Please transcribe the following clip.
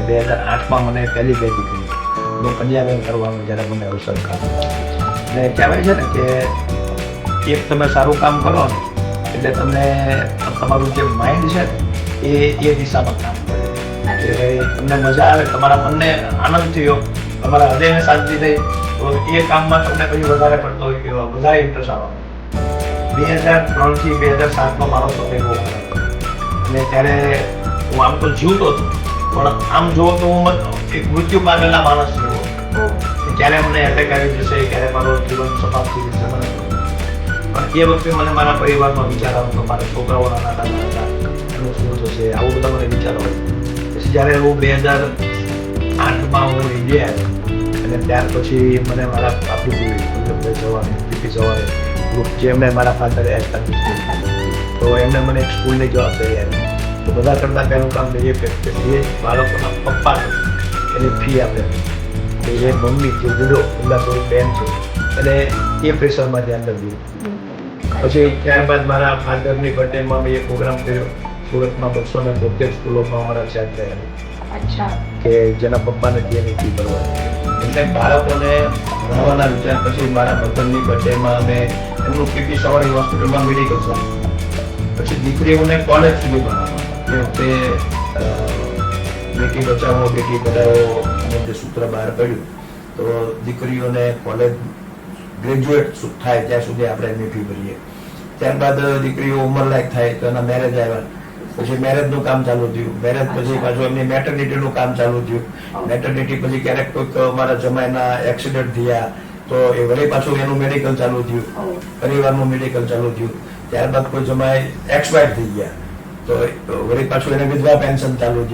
2008માં મને પહેલી બે દીકરી હું કન્યાદાન કરવાનું જ્યારે મને અવસર ખાતો ને કહેવાય છે ને કે એક તમે સારું કામ કરો ને એટલે તમને તમારું જે માઇન્ડ છે ને એ દિશામાં કામ કરે એટલે તમને મજા આવે, તમારા મનને આનંદ થયો, તમારા હૃદયને શાંતિ થઈ તો એ કામમાં તમને પછી વધારે પડતો વધારે ઇન્ટરેસ્ટ આવવાનો. 2003થી 2007માં મારો સમય બહુ ખરાબ અને ત્યારે હું આમ તો જીવતો હતો પણ આમ જોવો તો હું એક મૃત્યુ પામેલા માણસ જેવો. ક્યારે મને એટેક આવી જશે, ક્યારે મારો જીવન સમાપ્ત થઈ જશે મને. પણ એ વખતે મને મારા પરિવારમાં વિચાર આવતો, મારા છોકરાઓના નાના નાના એનું શું થશે, આવું બધા મને વિચારો હોય. પછી જ્યારે હું 2008માં હું ઇન્ડિયા આવ્યો અને ત્યાર પછી મને મારા બાપુજી જવાની પીપી જવાની ગ્રુપ જેમણે મારા ફાધરે તો એમને મને એક સ્કૂલની જવાબદારી આવી. તો બધા કરતાં પહેલું કામ એ કે એ બાળકોના પપ્પા એની ફી આપે કે એ મમ્મી જે જુદો થોડી બેન છે એટલે એ પ્રેશરમાં ધ્યાન લગ્યું. પછી ત્યારબાદ મારા ફાધરની બર્થડેમાં મેં એ પ્રોગ્રામ કર્યો સુરતમાં 272 સ્કૂલોમાં અમારા ચાર્જ થયા કે જેના પપ્પાને એની ફી ભરવાની. એટલે બાળકોને ભણવાના વિચાર પછી મારા મધરની બર્થડેમાં અમે એમનું પીપી સવારી હોસ્પિટલમાં મેડિકલ ચાલ્યું. પછી દીકરીઓને કોલેજ સુધી ભણાવવા એ વખતે બેટી બચાવો બેટી પઢાઓ અને જે સૂત્ર બહાર પડ્યું તો દીકરીઓને કોલેજ ગ્રેજ્યુએટ થાય ત્યાં સુધી આપણે એમની ફી ભરીએ. ત્યારબાદ દીકરીઓ ઉંમરલાયક થાય તો એના મેરેજ આવ્યા, પછી મેરેજનું કામ ચાલુ થયું. મેરેજ પછી પાછું એમની મેટર્નિટીનું કામ ચાલુ થયું. મેટર્નિટી પછી ક્યારેક કોઈક અમારા જમાઈના એક્સિડન્ટ થયા તો એ વળી પાછું એનું મેડિકલ ચાલુ થયું, પરિવારનું મેડિકલ ચાલુ થયું. ત્યારબાદ કોઈ જમાઈ એક્સપાયર થઈ ગયા તો વળી પાછું એને વિધવા પેન્શન ચાલુ થયું.